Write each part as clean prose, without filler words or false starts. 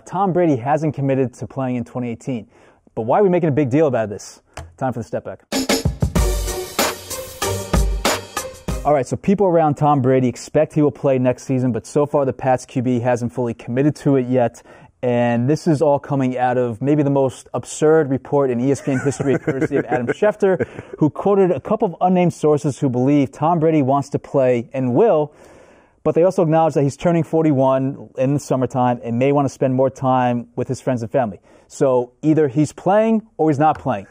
Tom Brady hasn't committed to playing in 2018. But why are we making a big deal about this? Time for the step back. All right, so people around Tom Brady expect he will play next season, but so far the Pats QB hasn't fully committed to it yet. And this is all coming out of maybe the most absurd report in ESPN history, courtesy of Adam Schefter, who quoted a couple of unnamed sources who believe Tom Brady wants to play and will, but they also acknowledge that he's turning 41 in the summertime and may want to spend more time with his friends and family. So either he's playing or he's not playing.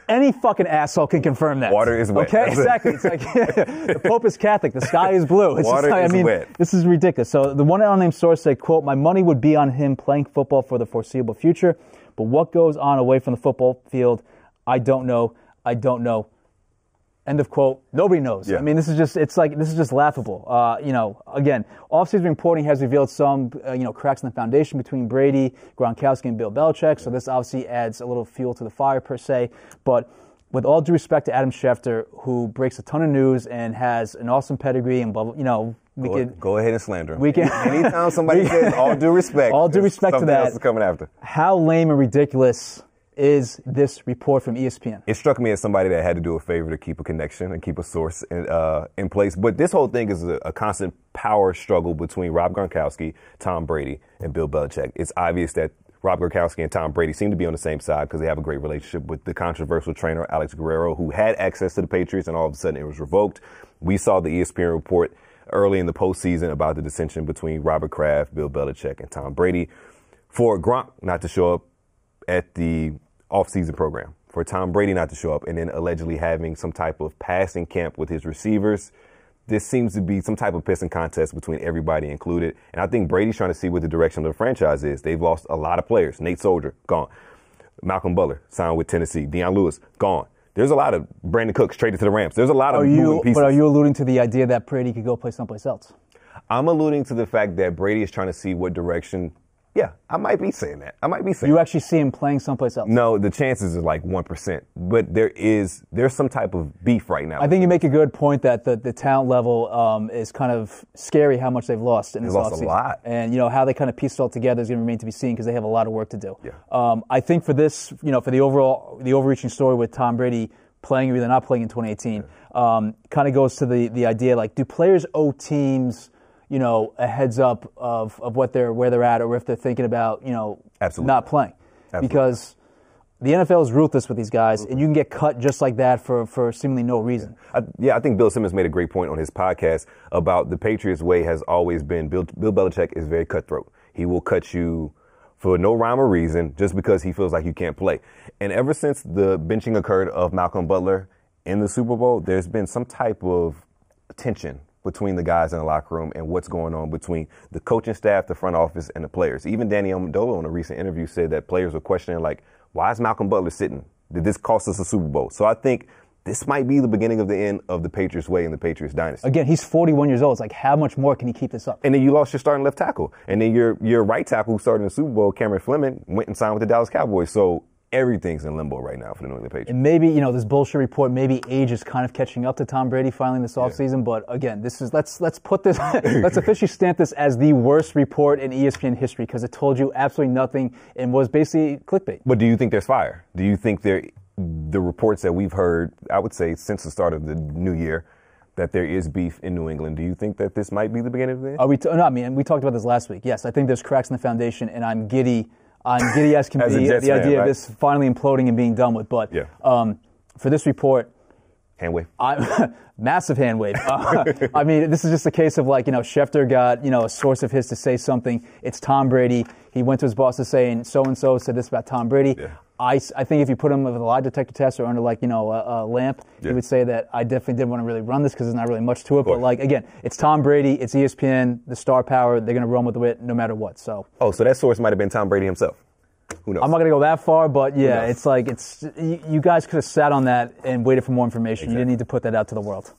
Any fucking asshole can confirm that. Water is wet. Okay, exactly. It's like the Pope is Catholic, the sky is blue. It's Water is wet. This is ridiculous. So the one unnamed source said, quote, "My money would be on him playing football for the foreseeable future, but what goes on away from the football field, I don't know. I don't know." End of quote. Nobody knows. Yeah. I mean, this is just laughable. Again, offseason reporting has revealed some, cracks in the foundation between Brady, Gronkowski, and Bill Belichick. So this obviously adds a little fuel to the fire per se. But with all due respect to Adam Schefter, who breaks a ton of news and has an awesome pedigree and blah, blah, go ahead and slander him. Anytime somebody says all due respect, to that, else is coming after. How lame and ridiculous is this report from ESPN? It struck me as somebody that had to do a favor to keep a connection and keep a source in place. But this whole thing is a constant power struggle between Rob Gronkowski, Tom Brady, and Bill Belichick. It's obvious that Rob Gronkowski and Tom Brady seem to be on the same side because they have a great relationship with the controversial trainer, Alex Guerrero, who had access to the Patriots, and all of a sudden it was revoked. We saw the ESPN report early in the postseason about the dissension between Robert Kraft, Bill Belichick, and Tom Brady. For Gronk not to show up at the off-season program, for Tom Brady not to show up, and then allegedly having some type of passing camp with his receivers. This seems to be some type of pissing contest between everybody included. And I think Brady's trying to see what the direction of the franchise is. They've lost a lot of players. Nate Soldier, gone. Malcolm Butler, signed with Tennessee. Deion Lewis, gone. There's a lot of Brandon Cooks traded to the Rams. There's a lot of moving pieces. But are you alluding to the idea that Brady could go play someplace else? I'm alluding to the fact that Brady is trying to see what direction. Yeah, I might be saying that. You actually see him playing someplace else? No, the chances are like 1%. But there's some type of beef right now. I think you make a good point that the talent level is kind of scary how much they've lost in this offseason. They've lost a lot. And, how they kind of piece it all together is going to remain to be seen because they have a lot of work to do. Yeah. I think for this, for the overreaching story with Tom Brady playing or either not playing in 2018, kind of goes to the idea, like, do players owe teams a heads up of where they're at, or if they're thinking about, Absolutely. not playing. Absolutely. Because the NFL is ruthless with these guys, and you can get cut just like that for seemingly no reason. I think Bill Simmons made a great point on his podcast about the Patriots way has always been, Bill Belichick is very cutthroat. He will cut you for no rhyme or reason just because he feels like you can't play. And ever since the benching occurred of Malcolm Butler in the Super Bowl, there's been some type of tension between the guys in the locker room and what's going on between the coaching staff, the front office, and the players. Even Danny Amendola in a recent interview said that players were questioning, like, why is Malcolm Butler sitting? Did this cost us a Super Bowl? So I think this might be the beginning of the end of the Patriots way and the Patriots dynasty. Again, he's 41 years old. It's like, how much more can he keep this up? And then you lost your starting left tackle. And then your right tackle who started in the Super Bowl, Cameron Fleming, went and signed with the Dallas Cowboys. So everything's in limbo right now for the New England Patriots. And maybe, this bullshit report, maybe age is kind of catching up to Tom Brady finally this offseason. But again, let's put this, let's officially stamp this as the worst report in ESPN history because it told you absolutely nothing and was basically clickbait. But do you think there's fire? Do you think the reports that we've heard, I would say since the start of the new year, that there is beef in New England, do you think that this might be the beginning of the end? We talked about this last week. Yes, I think there's cracks in the foundation, and I'm giddy as can be the idea of this finally imploding and being done with. But for this report, hand wave. Massive hand wave. This is just a case of Schefter got, a source of his to say something. It's Tom Brady. He went to his boss to saying so-and-so said this about Tom Brady. Yeah. I think if you put him with a lie detector test or under a lamp, he would say that I definitely didn't want to really run this because there's not really much to it. But again, it's Tom Brady, it's ESPN, the star power. They're going to run with it no matter what. So that source might have been Tom Brady himself. Who knows? I'm not going to go that far, but it's like you guys could have sat on that and waited for more information. Exactly. You didn't need to put that out to the world.